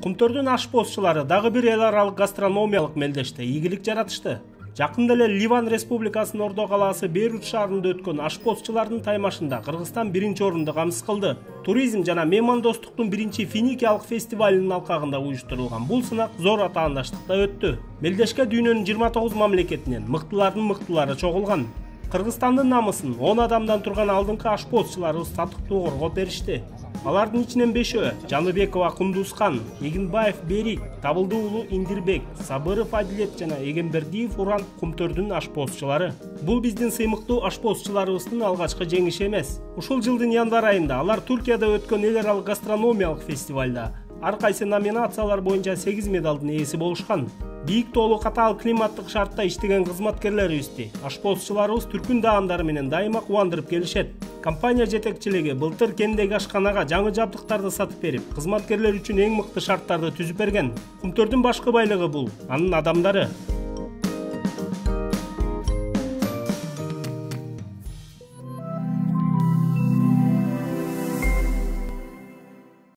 Кумтөрдүн ашпозчулары дагы бир эл аралык гастрономиялык мелдеште ийгилик жаратышты. Жакында эле Ливан Республикасынын Ордо калаасы Бейрут шаарында өткөн ашпозчулардын таймашында Кыргызстан биринчи орунду камсыз кылды. Туризм жана меймандостуктун биринчи Финикиялык фестивалынын алкагында уюштурулган бул сынак зор атаандаштыкта өттү. Мелдешке дүйнөнүн 29 мамлекетинен мыктылардын мыктылары чогулган. Кыргызстандын намысын 10 адамдан турган алдыңкы ашпозчуларыбыз татыктуу коргоп беришти. Алардын ичинен 5-өө Жаныбекова Кундузхан, Эгинбаев Берик, Табылды уулу Индирбек, Сабыров Адилет жана Эгембердиев Уран Кумтөрдүн ашпозчулары. Бул биздин сыймыктуу ашпозчуларыбыздын алгачкы жеңиши эмес. Ушул жылдын январь айында алар Туркияда өткөн эл аралык гастрономиялык фестивалда ар кайсы номинациялар боюнча 8 медалдын ээси болушкан. Бийик тоолуу катаал климаттык шартта иштеген кызматкерлерибизди ашпозчуларыбыз түркүн даамдары менен дайыма кубандырып келишет. Компания жетекчилиги былтыр кендеги ашканага жаңы жабдыктарды сатып берип, кызматкерлер үчүн эң мыкты шарттарды түзүп берген. Кумтөрдүн башкы байлыгы бул анын адамдары.